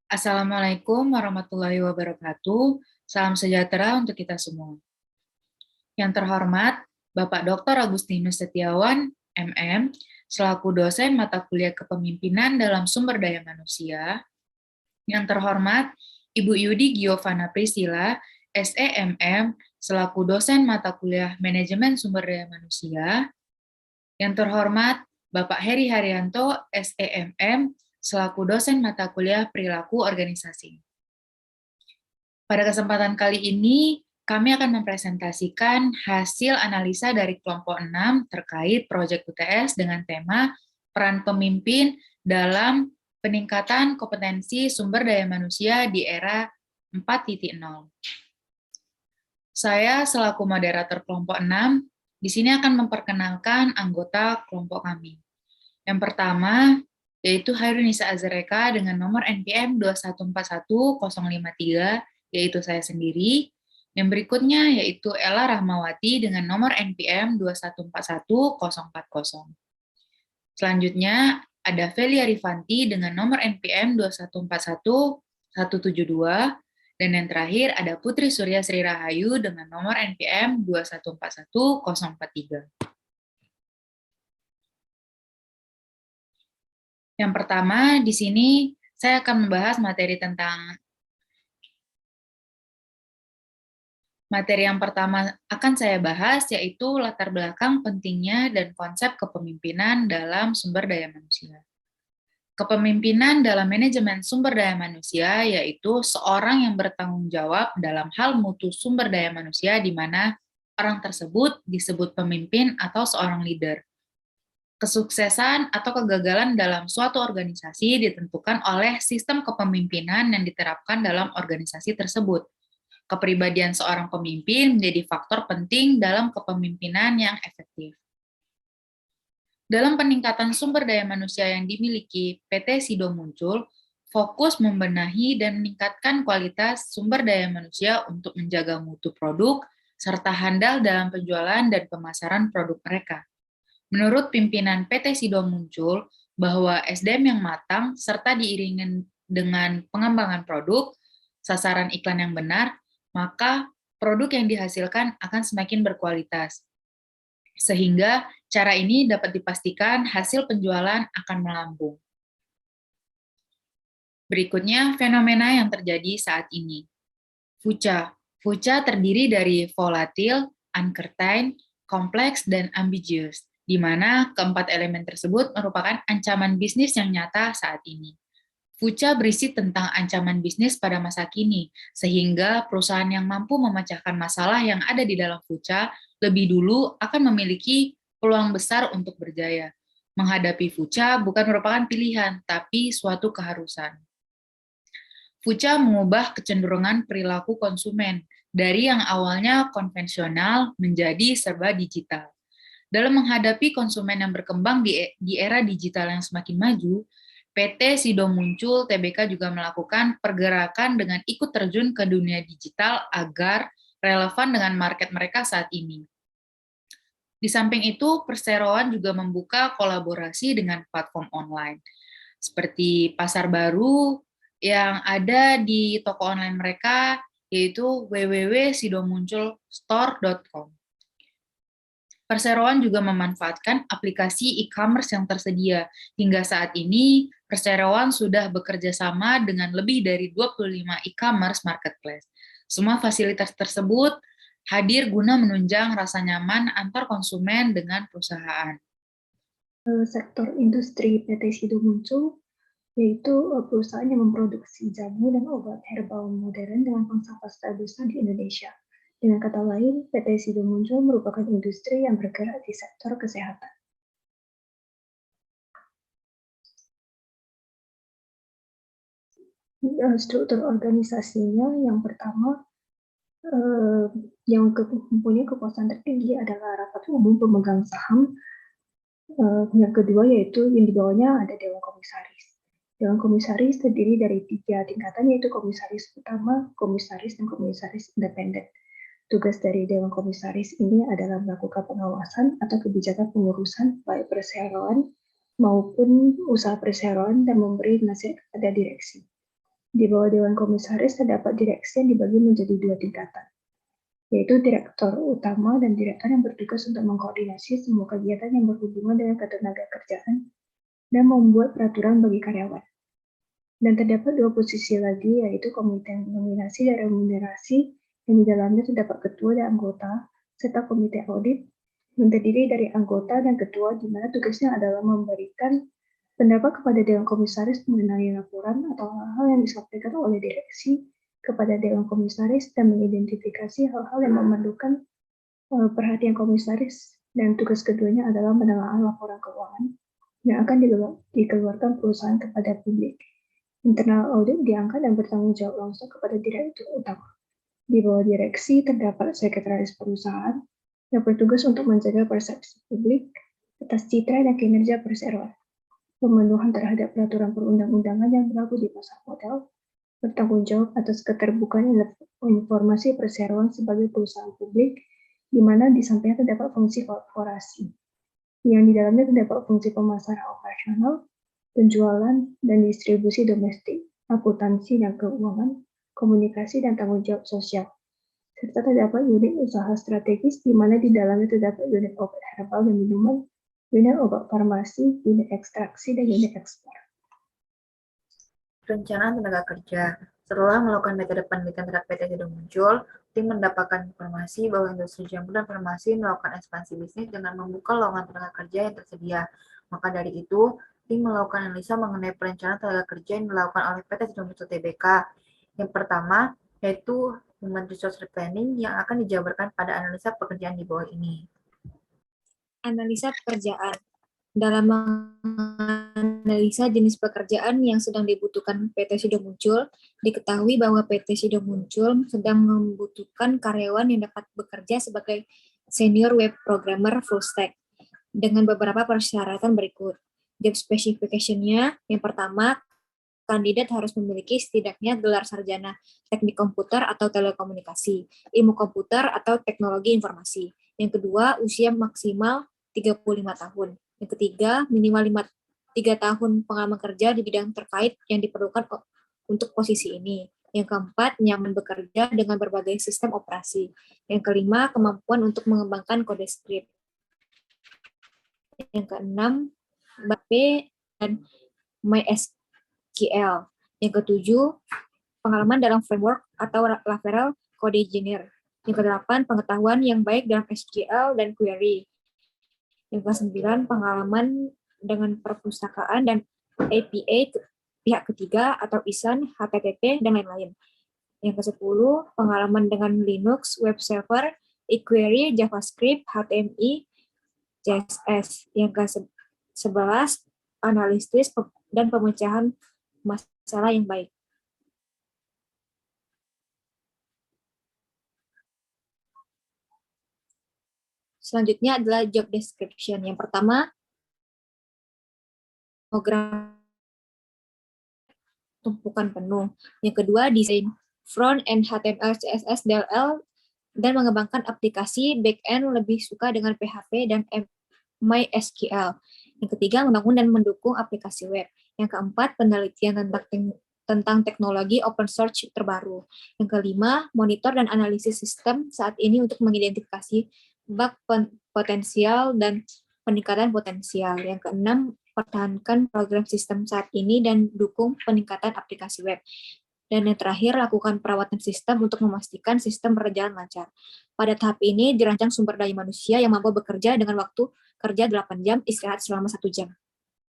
Assalamualaikum warahmatullahi wabarakatuh. Salam sejahtera untuk kita semua. Yang terhormat, Bapak Dr. Agustinus Setiawan, MM, selaku dosen mata kuliah Kepemimpinan dalam Sumber Daya Manusia. Yang terhormat, Ibu Yudi Giovanna Priscilla, SEMM, selaku dosen mata kuliah Manajemen Sumber Daya Manusia. Yang terhormat, Bapak Heri Haryanto, SEMM, selaku dosen mata kuliah Perilaku Organisasi. Pada kesempatan kali ini, kami akan mempresentasikan hasil analisa dari kelompok 6 terkait proyek UTS dengan tema peran pemimpin dalam peningkatan kompetensi sumber daya manusia di era 4.0. Saya selaku moderator kelompok 6, di sini akan memperkenalkan anggota kelompok kami. Yang pertama, yaitu Hairunisa Azreka dengan nomor NPM 2141053, yaitu saya sendiri. Yang berikutnya yaitu Ella Rahmawati dengan nomor NPM 2141040. Selanjutnya ada Velia Rifanti dengan nomor NPM 2141172. Dan yang terakhir ada Putri Surya Sri Rahayu dengan nomor NPM 2141043. Yang pertama, di sini saya akan membahas materi yang pertama akan saya bahas yaitu latar belakang pentingnya dan konsep kepemimpinan dalam sumber daya manusia. Kepemimpinan dalam manajemen sumber daya manusia yaitu seorang yang bertanggung jawab dalam hal mutu sumber daya manusia di mana orang tersebut disebut pemimpin atau seorang leader. Kesuksesan atau kegagalan dalam suatu organisasi ditentukan oleh sistem kepemimpinan yang diterapkan dalam organisasi tersebut. Kepribadian seorang pemimpin menjadi faktor penting dalam kepemimpinan yang efektif. Dalam peningkatan sumber daya manusia yang dimiliki PT SIDO muncul, fokus membenahi dan meningkatkan kualitas sumber daya manusia untuk menjaga mutu produk, serta handal dalam penjualan dan pemasaran produk mereka. Menurut pimpinan PT SIDO muncul, bahwa SDM yang matang serta diiringi dengan pengembangan produk, sasaran iklan yang benar, maka produk yang dihasilkan akan semakin berkualitas. Sehingga cara ini dapat dipastikan hasil penjualan akan melambung. Berikutnya, fenomena yang terjadi saat ini. VUCA. VUCA terdiri dari volatil, uncertain, kompleks, dan ambiguous, di mana keempat elemen tersebut merupakan ancaman bisnis yang nyata saat ini. VUCA berisi tentang ancaman bisnis pada masa kini, sehingga perusahaan yang mampu memecahkan masalah yang ada di dalam VUCA lebih dulu akan memiliki peluang besar untuk berjaya. Menghadapi VUCA bukan merupakan pilihan, tapi suatu keharusan. VUCA mengubah kecenderungan perilaku konsumen dari yang awalnya konvensional menjadi serba digital. Dalam menghadapi konsumen yang berkembang di era digital yang semakin maju, PT SIDO muncul, TBK juga melakukan pergerakan dengan ikut terjun ke dunia digital agar relevan dengan market mereka saat ini. Di samping itu, perseroan juga membuka kolaborasi dengan platform online, seperti pasar baru yang ada di toko online mereka, yaitu www.sidomunculstore.com. Perseroan juga memanfaatkan aplikasi e-commerce yang tersedia. Hingga saat ini, Perseroan sudah bekerja sama dengan lebih dari 25 e-commerce marketplace. Semua fasilitas tersebut hadir guna menunjang rasa nyaman antar konsumen dengan perusahaan. Sektor industri PT SIDO muncul, yaitu perusahaan yang memproduksi jamu dan obat herbal modern dengan pangsa pasar besar di Indonesia. Dengan kata lain, PT SIDO muncul merupakan industri yang bergerak di sektor kesehatan. Struktur organisasinya yang pertama, yang mempunyai kekuasaan tertinggi adalah rapat umum pemegang saham. Yang kedua yaitu yang di bawahnya ada Dewan Komisaris. Dewan Komisaris terdiri dari 3 tingkatan, yaitu Komisaris Utama, Komisaris, dan Komisaris Independen. Tugas dari Dewan Komisaris ini adalah melakukan pengawasan atau kebijakan pengurusan baik perseroan maupun usaha perseroan dan memberi nasihat kepada direksi. Di bawah Dewan Komisaris terdapat direksi yang dibagi menjadi 2 tingkatan, yaitu direktur utama dan direktur yang bertugas untuk mengkoordinasi semua kegiatan yang berhubungan dengan ketenagakerjaan dan membuat peraturan bagi karyawan. Dan terdapat 2 posisi lagi, yaitu Komite Nominasi dan Remunerasi, yang di dalamnya terdapat ketua dan anggota, serta Komite Audit, yang terdiri dari anggota dan ketua, di mana tugasnya adalah memberikan pendapat kepada Dewan Komisaris mengenai laporan atau hal-hal yang disampaikan oleh direksi kepada Dewan Komisaris dan mengidentifikasi hal-hal yang memerlukan perhatian komisaris, dan tugas keduanya adalah menelaah laporan keuangan yang akan dikeluarkan perusahaan kepada publik. Internal audit diangkat dan bertanggung jawab langsung kepada direktur utama. Di bawah direksi terdapat sekretaris perusahaan yang bertugas untuk menjaga persepsi publik atas citra dan kinerja perseroan, pemenuhan terhadap peraturan perundang-undangan yang berlaku di pasar modal, bertanggung jawab atas keterbukaan informasi perseroan sebagai perusahaan publik, di mana di sampingnya terdapat fungsi korporasi, yang di dalamnya terdapat fungsi pemasaran operasional, penjualan dan distribusi domestik, akuntansi dan keuangan, komunikasi dan tanggung jawab sosial, serta terdapat unit usaha strategis, di mana di dalamnya terdapat unit obat herbal dan minuman, unit obat farmasi, unit ekstraksi, dan unit ekspor. Perencanaan tenaga kerja. Setelah melakukan metode penelitian terhadap PT Sido Muncul, tim mendapatkan informasi bahwa industri jamu dan farmasi melakukan ekspansi bisnis dengan membuka lowongan tenaga kerja yang tersedia. Maka dari itu, tim melakukan analisa mengenai perencanaan tenaga kerja yang dilakukan oleh PT Sido Muncul Tbk. Yang pertama, yaitu Human Resource Planning yang akan dijabarkan pada analisa pekerjaan di bawah ini. Analisa pekerjaan. Dalam menganalisa jenis pekerjaan yang sedang dibutuhkan PT Sido Muncul, diketahui bahwa PT Sido Muncul sedang membutuhkan karyawan yang dapat bekerja sebagai senior web programmer full stack dengan beberapa persyaratan berikut. Job specification-nya, yang pertama, kandidat harus memiliki setidaknya gelar sarjana teknik komputer atau telekomunikasi, ilmu komputer atau teknologi informasi. Yang kedua, usia maksimal 35 tahun. Yang ketiga, minimal 3 tahun pengalaman kerja di bidang terkait yang diperlukan untuk posisi ini. Yang keempat, nyaman bekerja dengan berbagai sistem operasi. Yang kelima, kemampuan untuk mengembangkan kode script. Yang keenam, B dan MySQL. Yang ketujuh, pengalaman dalam framework atau lateral code engineer. Yang kedelapan, pengetahuan yang baik dalam SQL dan query. Yang ke-9, pengalaman dengan perpustakaan dan API pihak ketiga atau ISAN, HTTP, dan lain-lain. Yang ke-10, pengalaman dengan Linux, web server, eQuery, JavaScript, HTML, CSS. Yang ke-11, analisis dan pemecahan masalah yang baik. Selanjutnya adalah job description. Yang pertama, program tumpukan penuh. Yang kedua, desain front end HTML, CSS, DLL, dan mengembangkan aplikasi back-end lebih suka dengan PHP dan MySQL. Yang ketiga, membangun dan mendukung aplikasi web. Yang keempat, penelitian tentang teknologi open source terbaru. Yang kelima, monitor dan analisis sistem saat ini untuk mengidentifikasi bug potensial dan peningkatan potensial. Yang keenam, pertahankan program sistem saat ini dan dukung peningkatan aplikasi web. Dan yang terakhir, lakukan perawatan sistem untuk memastikan sistem berjalan lancar. Pada tahap ini, dirancang sumber daya manusia yang mampu bekerja dengan waktu kerja 8 jam, istirahat selama 1 jam.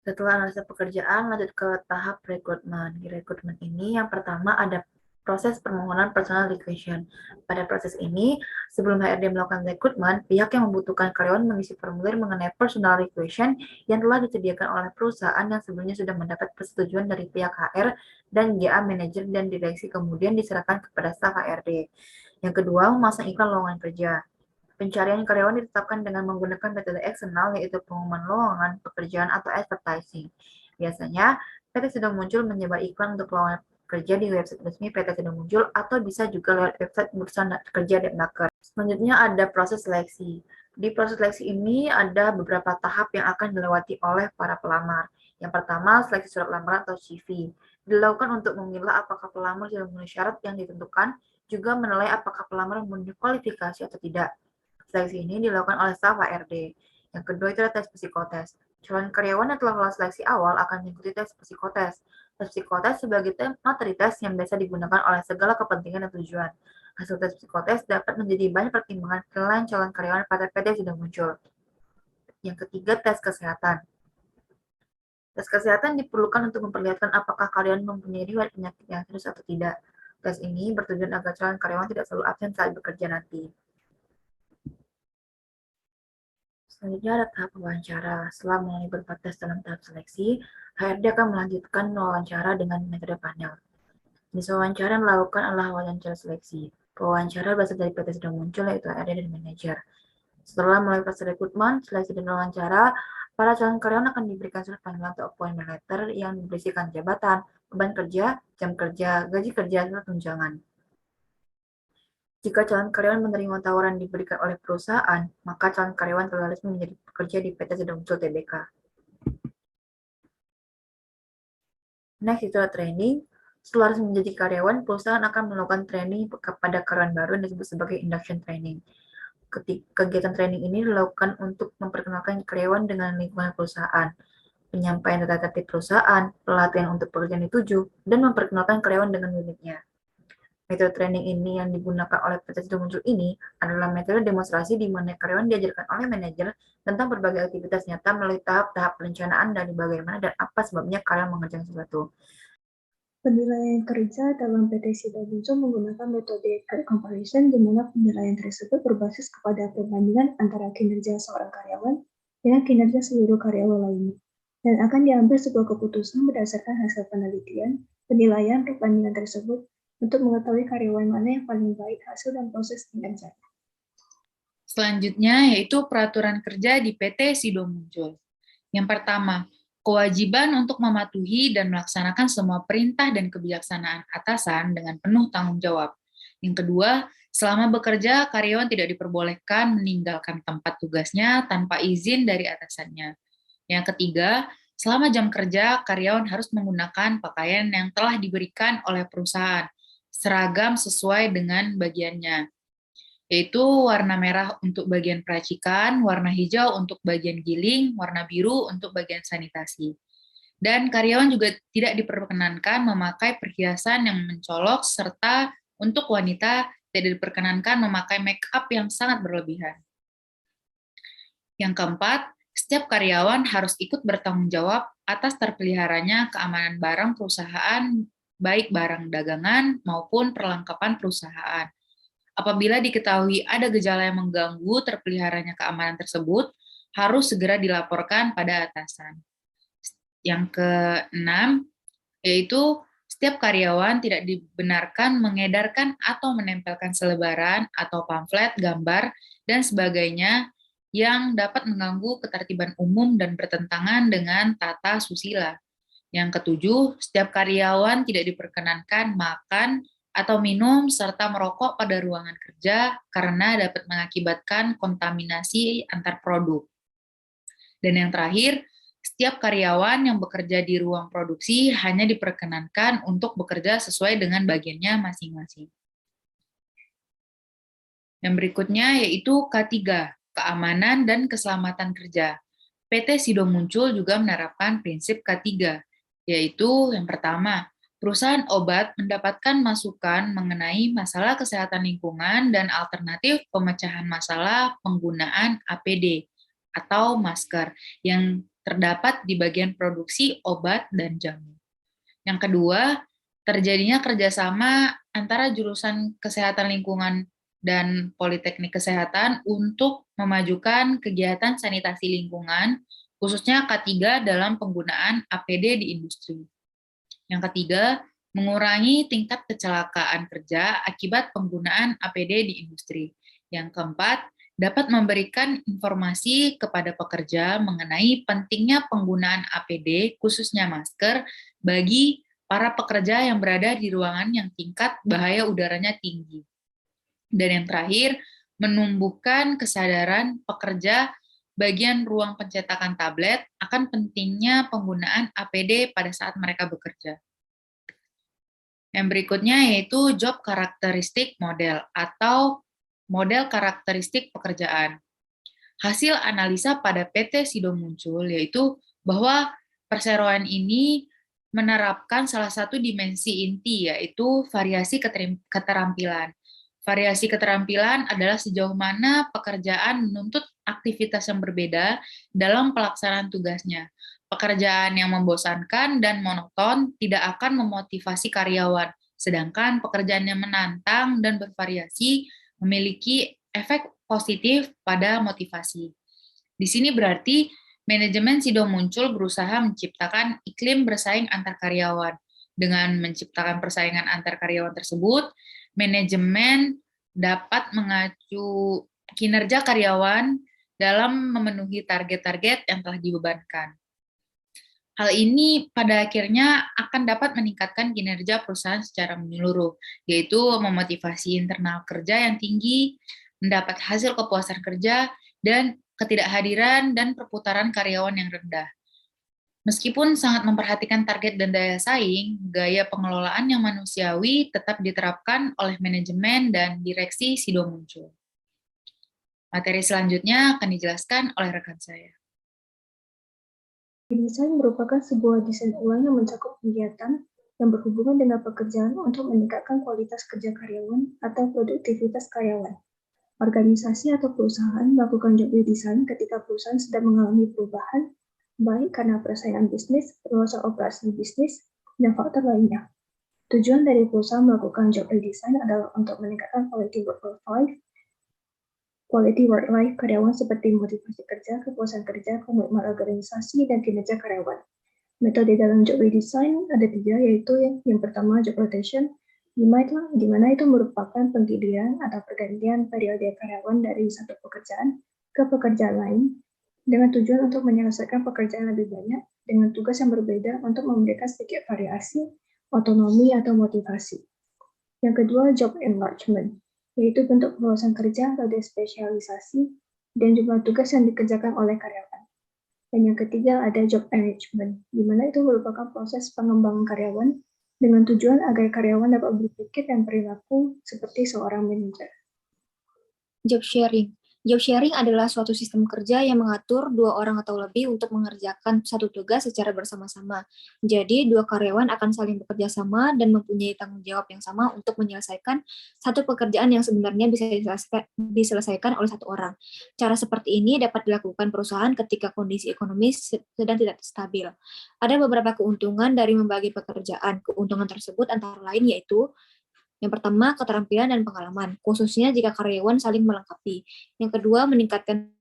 Setelah analisa pekerjaan, lanjut ke tahap rekrutmen. Di rekrutmen ini, yang pertama ada proses permohonan personal requisition. Pada proses ini, sebelum HRD melakukan rekrutmen, pihak yang membutuhkan karyawan mengisi formulir mengenai personal requisition yang telah disediakan oleh perusahaan yang sebelumnya sudah mendapat persetujuan dari pihak HR dan GA manajer dan direksi, kemudian diserahkan kepada staf HRD. Yang kedua, memasang iklan lowongan kerja. Pencarian karyawan ditetapkan dengan menggunakan metode eksternal, yaitu pengumuman lowongan pekerjaan atau advertising. Biasanya, PT Sido Muncul menyebar iklan untuk lowongan kerja di website resmi PT Sido Muncul atau bisa juga lewat website Bursa Kerja Depnaker. Selanjutnya ada proses seleksi. Di proses seleksi ini ada beberapa tahap yang akan dilewati oleh para pelamar. Yang pertama, seleksi surat lamaran atau CV. Dilakukan untuk memilah apakah pelamar sudah memenuhi syarat yang ditentukan, juga menilai apakah pelamar memenuhi kualifikasi atau tidak. Seleksi ini dilakukan oleh staf HRD. Yang kedua itu adalah tes psikotes. Calon karyawan yang telah lolos seleksi awal akan mengikuti tes psikotes. Tes psikotes sebagai materi tes yang biasa digunakan oleh segala kepentingan dan tujuan. Hasil tes psikotes dapat menjadi bahan pertimbangan penilaian calon karyawan pada PT sudah muncul. Yang ketiga, tes kesehatan. Tes kesehatan diperlukan untuk memperlihatkan apakah karyawan mempunyai riwayat penyakit yang serius atau tidak. Tes ini bertujuan agar calon karyawan tidak selalu absen saat bekerja nanti. Selanjutnya ada tahap wawancara. Setelah melalui beberapa tes dalam tahap seleksi, HRD akan melanjutkan wawancara dengan metode panel. Jenis wawancara yang dilakukan adalah wawancara seleksi. Pewawancara berasal dari PT sudah muncul, yaitu HRD dan manajer. Setelah melalui proses rekrutmen, seleksi dan wawancara, para calon karyawan akan diberikan surat panggilan atau appointment letter yang berisikan jabatan, beban kerja, jam kerja, gaji kerja, dan tunjangan. Jika calon karyawan menerima tawaran diberikan oleh perusahaan, maka calon karyawan telah resmi menjadi pekerja di PT sudah muncul Tbk. Next itu adalah training. Setelah resmi menjadi karyawan, perusahaan akan melakukan training kepada karyawan baru yang disebut sebagai induction training. Kegiatan training ini dilakukan untuk memperkenalkan karyawan dengan lingkungan perusahaan, penyampaian tata tertib perusahaan, pelatihan untuk pekerjaan dituju, dan memperkenalkan karyawan dengan unitnya. Metode training ini yang digunakan oleh PT sudah muncul ini adalah metode demonstrasi di mana karyawan diajarkan oleh manajer tentang berbagai aktivitas nyata melalui tahap-tahap perencanaan dari bagaimana dan apa sebabnya karyawan mengerjakan sesuatu. Penilaian kerja dalam PT Sido muncul menggunakan metode gap comparison, di mana penilaian tersebut berbasis kepada perbandingan antara kinerja seorang karyawan dengan kinerja seluruh karyawan lainnya, dan akan diambil sebuah keputusan berdasarkan hasil penelitian, penilaian perbandingan tersebut untuk mengetahui karyawan mana yang paling baik hasil dan proses kinerja. Selanjutnya yaitu peraturan kerja di PT Sido muncul. Yang pertama, kewajiban untuk mematuhi dan melaksanakan semua perintah dan kebijaksanaan atasan dengan penuh tanggung jawab. Yang kedua, selama bekerja, karyawan tidak diperbolehkan meninggalkan tempat tugasnya tanpa izin dari atasannya. Yang ketiga, selama jam kerja, karyawan harus menggunakan pakaian yang telah diberikan oleh perusahaan, seragam sesuai dengan bagiannya, yaitu warna merah untuk bagian peracikan, warna hijau untuk bagian giling, warna biru untuk bagian sanitasi. Dan karyawan juga tidak diperkenankan memakai perhiasan yang mencolok, serta untuk wanita tidak diperkenankan memakai make up yang sangat berlebihan. Yang keempat, setiap karyawan harus ikut bertanggung jawab atas terpeliharanya keamanan barang perusahaan, baik barang dagangan maupun perlengkapan perusahaan. Apabila diketahui ada gejala yang mengganggu terpeliharanya keamanan tersebut, harus segera dilaporkan pada atasan. Yang keenam, yaitu setiap karyawan tidak dibenarkan mengedarkan atau menempelkan selebaran atau pamflet, gambar, dan sebagainya yang dapat mengganggu ketertiban umum dan bertentangan dengan tata susila. Yang ketujuh, setiap karyawan tidak diperkenankan makan atau minum serta merokok pada ruangan kerja karena dapat mengakibatkan kontaminasi antar produk. Dan yang terakhir, setiap karyawan yang bekerja di ruang produksi hanya diperkenankan untuk bekerja sesuai dengan bagiannya masing-masing. Yang berikutnya yaitu K3, keamanan dan keselamatan kerja. PT Sido muncul juga menerapkan prinsip K3, yaitu yang pertama, perusahaan obat mendapatkan masukan mengenai masalah kesehatan lingkungan dan alternatif pemecahan masalah penggunaan APD atau masker yang terdapat di bagian produksi obat dan jamu. Yang kedua, terjadinya kerjasama antara jurusan kesehatan lingkungan dan Politeknik Kesehatan untuk memajukan kegiatan sanitasi lingkungan, khususnya K3 dalam penggunaan APD di industri. Yang ketiga, mengurangi tingkat kecelakaan kerja akibat penggunaan APD di industri. Yang keempat, dapat memberikan informasi kepada pekerja mengenai pentingnya penggunaan APD, khususnya masker, bagi para pekerja yang berada di ruangan yang tingkat bahaya udaranya tinggi. Dan yang terakhir, menumbuhkan kesadaran pekerja bagian ruang pencetakan tablet akan pentingnya penggunaan APD pada saat mereka bekerja. Yang berikutnya yaitu job karakteristik model atau model karakteristik pekerjaan. Hasil analisa pada PT SIDO muncul yaitu bahwa perseroan ini menerapkan salah satu dimensi inti yaitu variasi keterampilan. Variasi keterampilan adalah sejauh mana pekerjaan menuntut aktivitas yang berbeda dalam pelaksanaan tugasnya. Pekerjaan yang membosankan dan monoton tidak akan memotivasi karyawan, sedangkan pekerjaan yang menantang dan bervariasi memiliki efek positif pada motivasi. Di sini berarti manajemen SIDO muncul berusaha menciptakan iklim bersaing antar karyawan. Dengan menciptakan persaingan antar karyawan tersebut, manajemen dapat mengacu kinerja karyawan dalam memenuhi target-target yang telah dibebankan. Hal ini pada akhirnya akan dapat meningkatkan kinerja perusahaan secara menyeluruh, yaitu memotivasi internal kerja yang tinggi, mendapat hasil kepuasan kerja, dan ketidakhadiran dan perputaran karyawan yang rendah. Meskipun sangat memperhatikan target dan daya saing, gaya pengelolaan yang manusiawi tetap diterapkan oleh manajemen dan direksi SIDO muncul. Materi selanjutnya akan dijelaskan oleh rekan saya. Desain merupakan sebuah desain ulang yang mencakup kegiatan yang berhubungan dengan pekerjaan untuk meningkatkan kualitas kerja karyawan atau produktivitas karyawan. Organisasi atau perusahaan melakukan job redesign ketika perusahaan sedang mengalami perubahan, baik karena persaingan bisnis, perluasan operasi bisnis, dan faktor lainnya. Tujuan dari perusahaan melakukan job redesign adalah untuk meningkatkan quality work life karyawan seperti motivasi kerja, kepuasan kerja, komitmen organisasi, dan kinerja karyawan. Metode dalam job redesign ada 3, yaitu yang pertama job rotation, di mana itu merupakan penggilingan atau pergantian periode karyawan dari satu pekerjaan ke pekerjaan lain dengan tujuan untuk menyelesaikan pekerjaan lebih banyak dengan tugas yang berbeda untuk memberikan sedikit variasi, otonomi, atau motivasi. Yang kedua, job enlargement, yaitu bentuk perluasan kerja atau despesialisasi dan jumlah tugas yang dikerjakan oleh karyawan. Dan yang ketiga ada job enrichment, di mana itu merupakan proses pengembangan karyawan dengan tujuan agar karyawan dapat berpikir dan perilaku seperti seorang manajer. Job sharing. Job sharing adalah suatu sistem kerja yang mengatur 2 orang atau lebih untuk mengerjakan satu tugas secara bersama-sama. Jadi, 2 karyawan akan saling bekerja sama dan mempunyai tanggung jawab yang sama untuk menyelesaikan satu pekerjaan yang sebenarnya bisa diselesaikan oleh 1 orang. Cara seperti ini dapat dilakukan perusahaan ketika kondisi ekonomi sedang tidak stabil. Ada beberapa keuntungan dari membagi pekerjaan. Keuntungan tersebut antara lain yaitu yang pertama, keterampilan dan pengalaman, khususnya jika karyawan saling melengkapi. Yang kedua, meningkatkan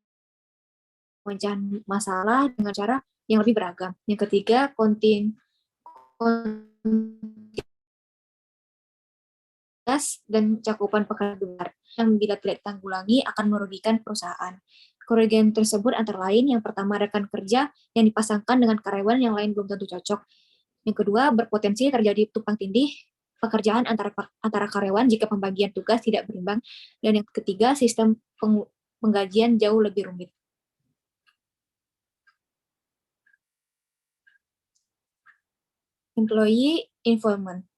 pemecahan masalah dengan cara yang lebih beragam. Yang ketiga, kontinuitas dan cakupan pekerjaan yang bila tidak ditanggulangi akan merugikan perusahaan. Kerugian tersebut antara lain, yang pertama, rekan kerja yang dipasangkan dengan karyawan yang lain belum tentu cocok. Yang kedua, berpotensi terjadi tumpang tindih pekerjaan antara karyawan jika pembagian tugas tidak berimbang. Dan yang ketiga, sistem penggajian jauh lebih rumit. Employee involvement.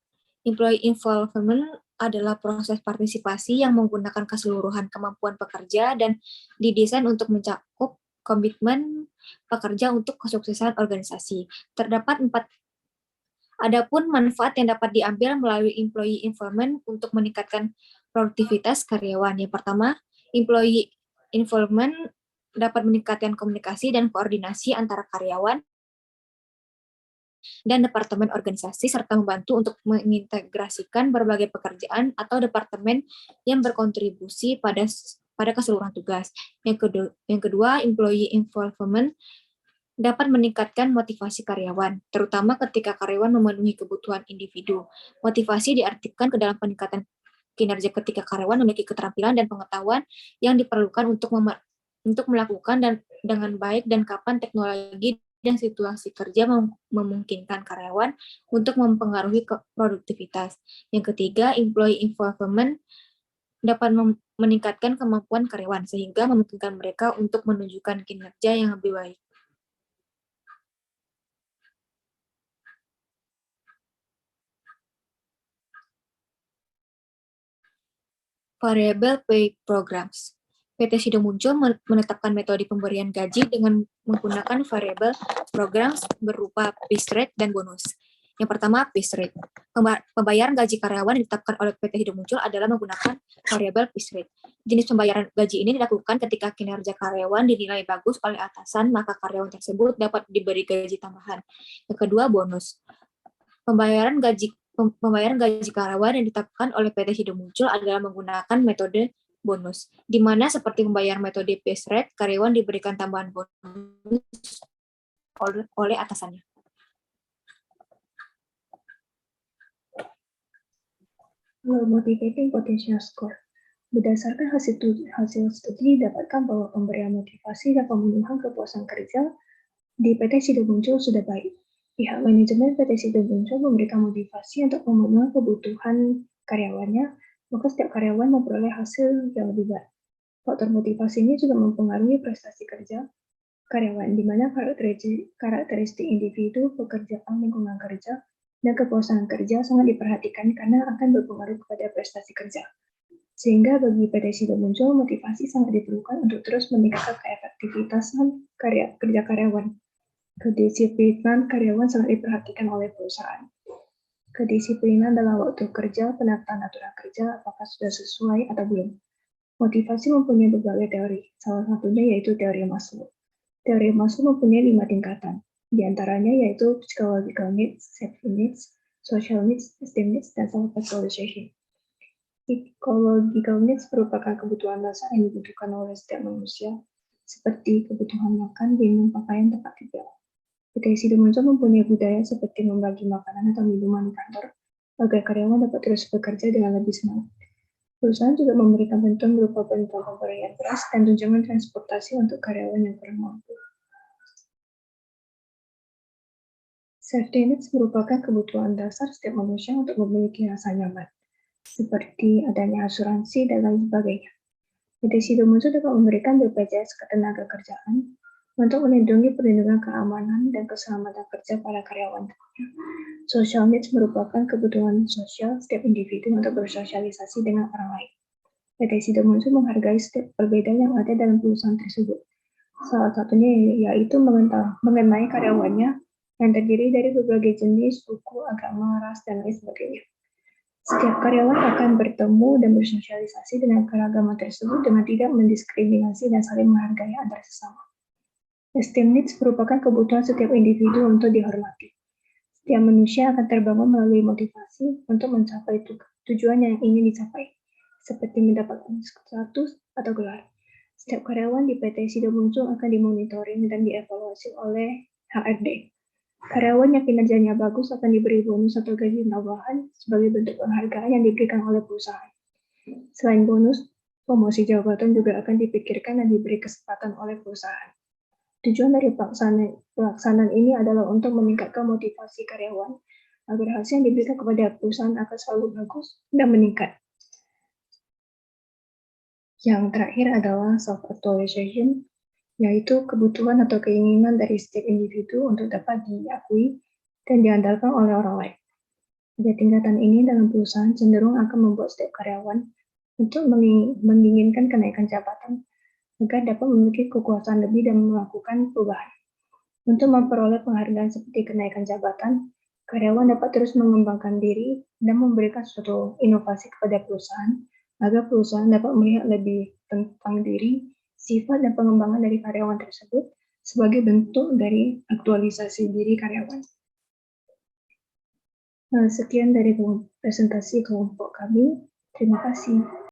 Employee involvement adalah proses partisipasi yang menggunakan keseluruhan kemampuan pekerja dan didesain untuk mencakup komitmen pekerja untuk kesuksesan organisasi. Terdapat 4 Adapun manfaat yang dapat diambil melalui employee involvement untuk meningkatkan produktivitas karyawan. Yang pertama, employee involvement dapat meningkatkan komunikasi dan koordinasi antara karyawan dan departemen organisasi serta membantu untuk mengintegrasikan berbagai pekerjaan atau departemen yang berkontribusi pada keseluruhan tugas. Yang kedua, employee involvement dapat meningkatkan motivasi karyawan, terutama ketika karyawan memenuhi kebutuhan individu. Motivasi diartikan ke dalam peningkatan kinerja ketika karyawan memiliki keterampilan dan pengetahuan yang diperlukan untuk melakukan dengan baik dan kapan teknologi dan situasi kerja memungkinkan karyawan untuk mempengaruhi produktivitas. Yang ketiga, employee involvement dapat meningkatkan kemampuan karyawan sehingga memungkinkan mereka untuk menunjukkan kinerja yang lebih baik. Variable Pay Programs. PT Sido Muncul menetapkan metode pemberian gaji dengan menggunakan variable programs berupa piece rate dan bonus. Yang pertama, piece rate. Pembayaran gaji karyawan yang ditetapkan oleh PT Sido Muncul adalah menggunakan variable piece rate. Jenis pembayaran gaji ini dilakukan ketika kinerja karyawan dinilai bagus oleh atasan, maka karyawan tersebut dapat diberi gaji tambahan. Yang kedua, bonus. Pembayaran gaji karyawan yang ditetapkan oleh PT Sido Muncul adalah menggunakan metode bonus, di mana seperti membayar metode piece rate, karyawan diberikan tambahan bonus oleh atasannya. Motivating Potential Score. Berdasarkan hasil studi didapatkan bahwa pemberian motivasi dan pemenuhan kepuasan kerja di PT Sido Muncul sudah baik. Pihak manajemen PT Sido Muncul memberikan motivasi untuk pemenuhan kebutuhan karyawannya, maka setiap karyawan memperoleh hasil yang lebih baik. Faktor motivasi ini juga mempengaruhi prestasi kerja karyawan, di mana karakteristik individu, pekerjaan, lingkungan kerja, dan kepuasan kerja sangat diperhatikan karena akan berpengaruh kepada prestasi kerja. Sehingga bagi PT Sido Muncul, motivasi sangat diperlukan untuk terus meningkatkan keefektivitasan kerja karyawan. Kedisiplinan karyawan sangat diperhatikan oleh perusahaan. Kedisiplinan dalam waktu kerja, penataan aturan kerja, apakah sudah sesuai atau belum. Motivasi mempunyai berbagai teori, salah satunya yaitu teori Maslow. Teori Maslow mempunyai 5 tingkatan, di antaranya yaitu psychological needs, safety needs, social needs, esteem needs, dan self-actualization. Psychological needs merupakan kebutuhan dasar yang dibutuhkan oleh setiap manusia, seperti kebutuhan makan, minum, pakaian, tempat tinggal. PT Sido Muncul mempunyai budaya seperti membagi makanan atau minuman di kantor, agar karyawan dapat terus bekerja dengan lebih semangat. Perusahaan juga memberikan bantuan berupa bantuan pemberian beras dan tunjangan transportasi untuk karyawan yang kurang mampu. Safety needs merupakan kebutuhan dasar setiap manusia untuk memiliki rasa nyaman, seperti adanya asuransi dan lain sebagainya. PT Sido Muncul dapat memberikan BPJS Ketenagakerjaan untuk melindungi perlindungan keamanan dan keselamatan kerja para karyawan. Social needs merupakan kebutuhan sosial setiap individu untuk bersosialisasi dengan orang lain. PT Sido Muncul menghargai setiap perbedaan yang ada dalam perusahaan tersebut. Salah satunya yaitu mengenai karyawannya yang terdiri dari berbagai jenis, suku, agama, ras, dan lain sebagainya. Setiap karyawan akan bertemu dan bersosialisasi dengan keragaman tersebut dengan tidak mendiskriminasi dan saling menghargai antar sesama. Esteem needs merupakan kebutuhan setiap individu untuk dihormati. Setiap manusia akan terbangun melalui motivasi untuk mencapai tujuan yang ingin dicapai, seperti mendapatkan status atau gelar. Setiap karyawan di PT Sido Muncul akan dimonitoring dan dievaluasi oleh HRD. Karyawan yang kinerjanya bagus akan diberi bonus atau gaji tambahan sebagai bentuk penghargaan yang diberikan oleh perusahaan. Selain bonus, promosi jabatan juga akan dipikirkan dan diberi kesempatan oleh perusahaan. Tujuan dari pelaksanaan ini adalah untuk meningkatkan motivasi karyawan agar hasil yang diberikan kepada perusahaan akan selalu bagus dan meningkat. Yang terakhir adalah self-actualization, yaitu kebutuhan atau keinginan dari setiap individu untuk dapat diakui dan diandalkan oleh orang lain. Pada tingkatan ini dalam perusahaan cenderung akan membuat setiap karyawan untuk menginginkan kenaikan jabatan agar dapat memiliki kekuasaan lebih dan melakukan perubahan. Untuk memperoleh penghargaan seperti kenaikan jabatan, karyawan dapat terus mengembangkan diri dan memberikan suatu inovasi kepada perusahaan agar perusahaan dapat melihat lebih tentang diri, sifat, dan pengembangan dari karyawan tersebut sebagai bentuk dari aktualisasi diri karyawan. Sekian dari presentasi kelompok kami. Terima kasih.